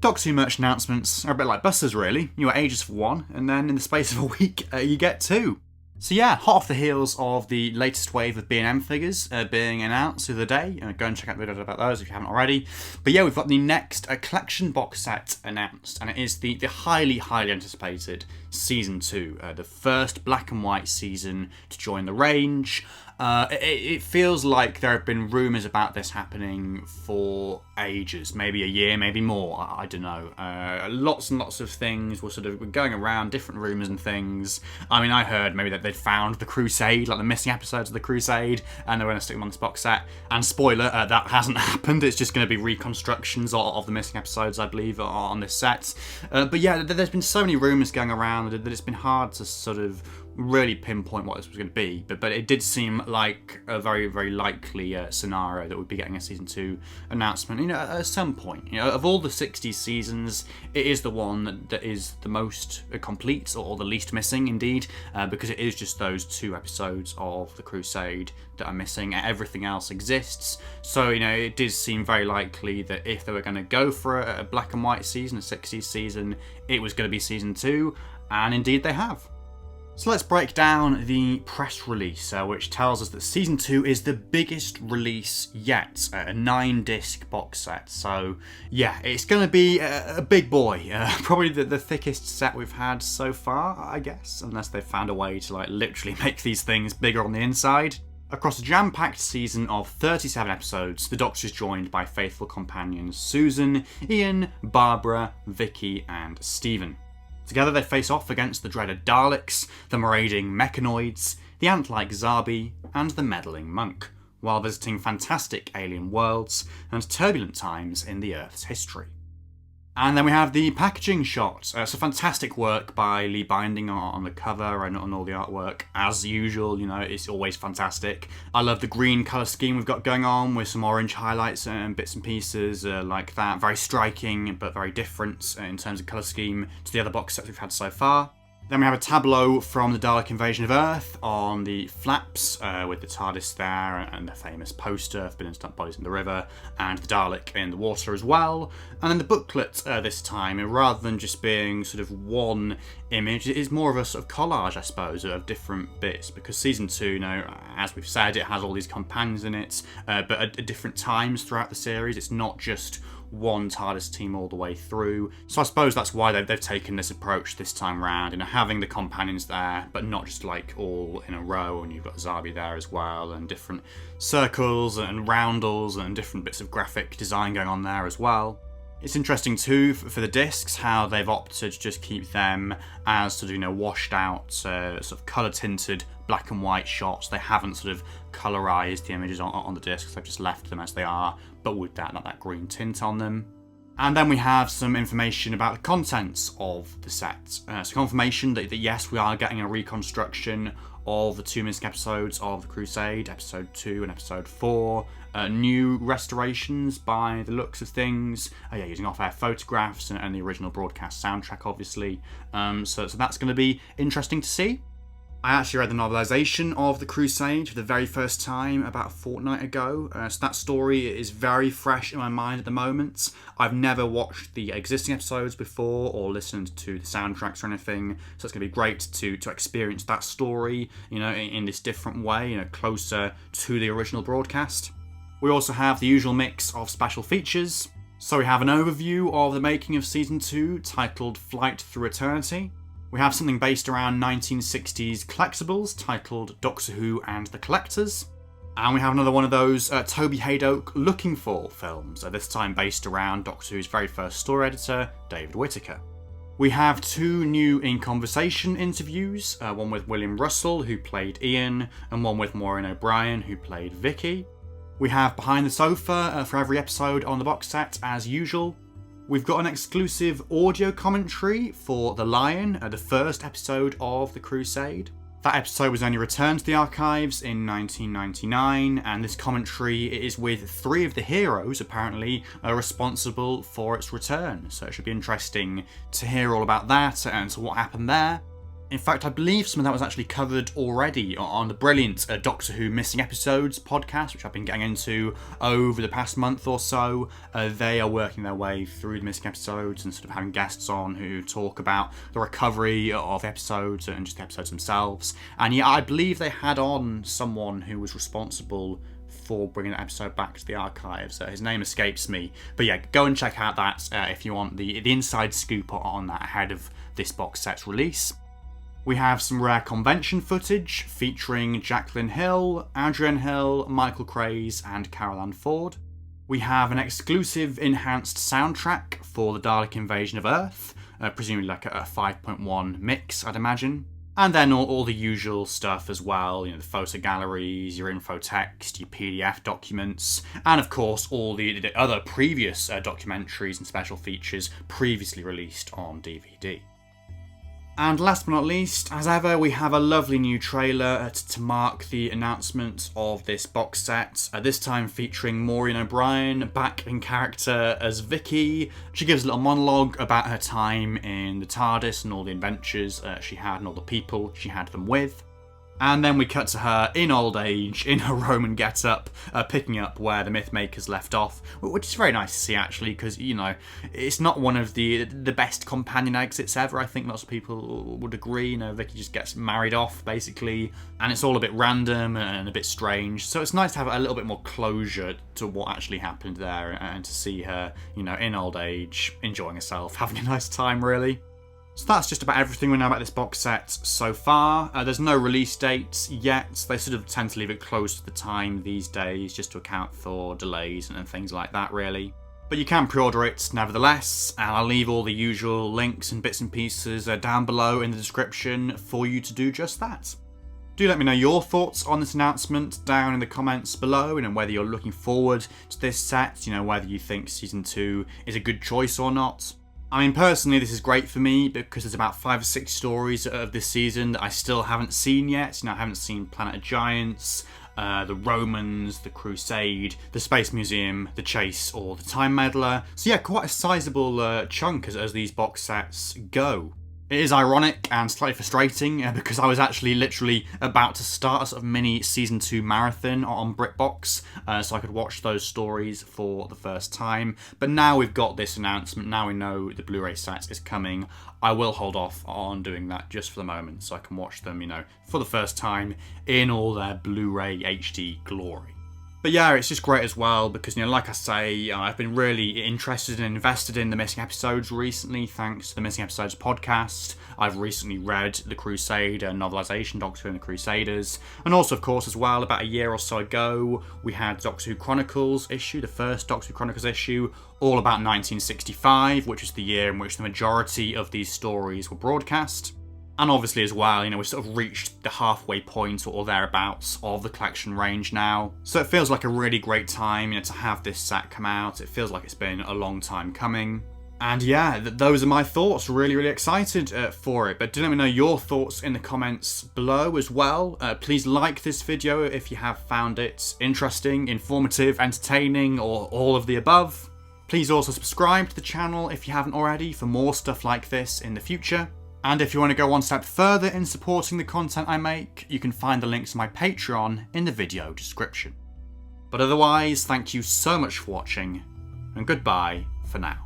Doctor Who merch announcements are a bit like buses really. You got ages for one, and then in the space of a week you get two. So yeah, hot off the heels of the latest wave of B&M figures being announced the other day. Go and check out the video about those if you haven't already. But yeah, we've got the next collection box set announced, and it is the highly, highly anticipated Season 2. The first black and white season to join the range. It feels like there have been rumours about this happening for ages, maybe a year, maybe more, I don't know. Lots and lots of things were sort of going around, different rumours and things. I mean, I heard maybe that they'd found the Crusade, like the missing episodes of the Crusade, and they were going to stick them on this box set. And spoiler, that hasn't happened. It's just going to be reconstructions of the missing episodes, I believe, on this set. But yeah, there's been so many rumours going around that it's been hard to sort of really pinpoint what this was going to be, but it did seem like a very, very likely scenario that we'd be getting a Season 2 announcement, at some point. Of all the 60s seasons, it is the one that is the most complete, or the least missing, indeed, because it is just those 2 episodes of The Crusade that are missing. Everything else exists, so, it did seem very likely that if they were going to go for a black and white season, a 60s season, it was going to be Season 2, and indeed they have. So let's break down the press release, which tells us that Season 2 is the biggest release yet, a 9-disc box set. So yeah, it's going to be a big boy, probably the thickest set we've had so far, I guess, unless they've found a way to literally make these things bigger on the inside. Across a jam-packed season of 37 episodes, the Doctor is joined by faithful companions Susan, Ian, Barbara, Vicky and Stephen. Together they face off against the dreaded Daleks, the marauding mechanoids, the ant-like Zarbi, and the meddling monk, while visiting fantastic alien worlds and turbulent times in the Earth's history. And then we have the packaging shot. So fantastic work by Lee Binding on the cover and on all the artwork. As usual, it's always fantastic. I love the green colour scheme we've got going on with some orange highlights and bits and pieces like that. Very striking, but very different in terms of colour scheme to the other box sets we've had so far. Then we have a tableau from the Dalek invasion of Earth on the flaps with the TARDIS there and the famous poster of Billion Stunt Bodies in the River and the Dalek in the water as well. And then the booklet this time, rather than just being sort of one image, it is more of a sort of collage, I suppose, of different bits, because Season 2, as we've said, it has all these companions in it, but at different times throughout the series. It's not just one TARDIS team all the way through. So I suppose that's why they've taken this approach this time round, having the companions there, but not just all in a row, and you've got Zarbi there as well, and different circles and roundels and different bits of graphic design going on there as well. It's interesting too for the discs how they've opted to just keep them as sort of washed out sort of colour tinted black and white shots. They haven't sort of colorized the images on the discs, they've just left them as they are, but with that green tint on them. And then we have some information about the contents of the set. So confirmation that yes, we are getting a reconstruction of the 2 missing episodes of The Crusade, Episode 2 and Episode 4. New restorations by the looks of things, using off-air photographs and the original broadcast soundtrack, obviously. So that's going to be interesting to see. I actually read the novelisation of The Crusade for the very first time about a fortnight ago, so that story is very fresh in my mind at the moment. I've never watched the existing episodes before or listened to the soundtracks or anything, so it's going to be great to experience that story, in this different way, closer to the original broadcast. We also have the usual mix of special features. So we have an overview of the making of Season 2 titled Flight Through Eternity. We have something based around 1960s collectibles titled Doctor Who and the Collectors. And we have another one of those Toby Hadoke Looking For films, this time based around Doctor Who's very first story editor, David Whittaker. We have 2 new In Conversation interviews, one with William Russell, who played Ian, and one with Maureen O'Brien, who played Vicky. We have Behind the Sofa for every episode on the box set, as usual. We've got an exclusive audio commentary for The Lion, the first episode of The Crusade. That episode was only returned to the archives in 1999, and this commentary is with 3 of the heroes, apparently, responsible for its return. So it should be interesting to hear all about that and to what happened there. In fact, I believe some of that was actually covered already on the brilliant Doctor Who Missing Episodes podcast, which I've been getting into over the past month or so. They are working their way through the missing episodes and sort of having guests on who talk about the recovery of episodes and just the episodes themselves. And yeah, I believe they had on someone who was responsible for bringing the episode back to the archives. His name escapes me. But yeah, go and check out that if you want the inside scoop on that ahead of this box set's release. We have some rare convention footage featuring Jacqueline Hill, Adrian Hill, Michael Craze and Carol Ann Ford. We have an exclusive enhanced soundtrack for the Dalek Invasion of Earth, presumably like a 5.1 mix, I'd imagine. And then all the usual stuff as well, the photo galleries, your info text, your PDF documents, and of course all the other previous documentaries and special features previously released on DVD. And last but not least, as ever, we have a lovely new trailer to mark the announcement of this box set, this time featuring Maureen O'Brien back in character as Vicky. She gives a little monologue about her time in the TARDIS and all the adventures she had and all the people she had them with. And then we cut to her in old age, in her Roman get-up, picking up where the Mythmakers left off, which is very nice to see actually, because, it's not one of the best companion exits ever. I think lots of people would agree. Vicky just gets married off, basically, and it's all a bit random and a bit strange. So it's nice to have a little bit more closure to what actually happened there, and to see her, in old age, enjoying herself, having a nice time, really. So that's just about everything we know about this box set so far. There's no release date yet. They sort of tend to leave it close to the time these days just to account for delays and things like that, really. But you can pre-order it nevertheless, and I'll leave all the usual links and bits and pieces down below in the description for you to do just that. Do let me know your thoughts on this announcement down in the comments below, and whether you're looking forward to this set, whether you think Season 2 is a good choice or not. I mean, personally, this is great for me because there's about 5 or 6 stories of this season that I still haven't seen yet. I haven't seen Planet of Giants, the Romans, the Crusade, the Space Museum, the Chase, or the Time Meddler. So yeah, quite a sizable chunk as these box sets go. It is ironic and slightly frustrating because I was actually literally about to start a sort of mini Season 2 marathon on BritBox so I could watch those stories for the first time. But now we've got this announcement, now we know the Blu-ray set is coming, I will hold off on doing that just for the moment so I can watch them, for the first time in all their Blu-ray HD glory. But yeah, it's just great as well because, like I say, I've been really interested and invested in the Missing Episodes recently, thanks to the Missing Episodes podcast. I've recently read the Crusader novelisation, Doctor Who and the Crusaders. And also, of course, as well, about a year or so ago, we had Doctor Who Chronicles issue, the first Doctor Who Chronicles issue, all about 1965, which is the year in which the majority of these stories were broadcast. And obviously as well, we've sort of reached the halfway point or thereabouts of the collection range now. So it feels like a really great time, to have this set come out. It feels like it's been a long time coming. And yeah, those are my thoughts. Really, really excited for it. But do let me know your thoughts in the comments below as well. Please like this video if you have found it interesting, informative, entertaining, or all of the above. Please also subscribe to the channel if you haven't already for more stuff like this in the future. And if you want to go one step further in supporting the content I make, you can find the links to my Patreon in the video description. But otherwise, thank you so much for watching, and goodbye for now.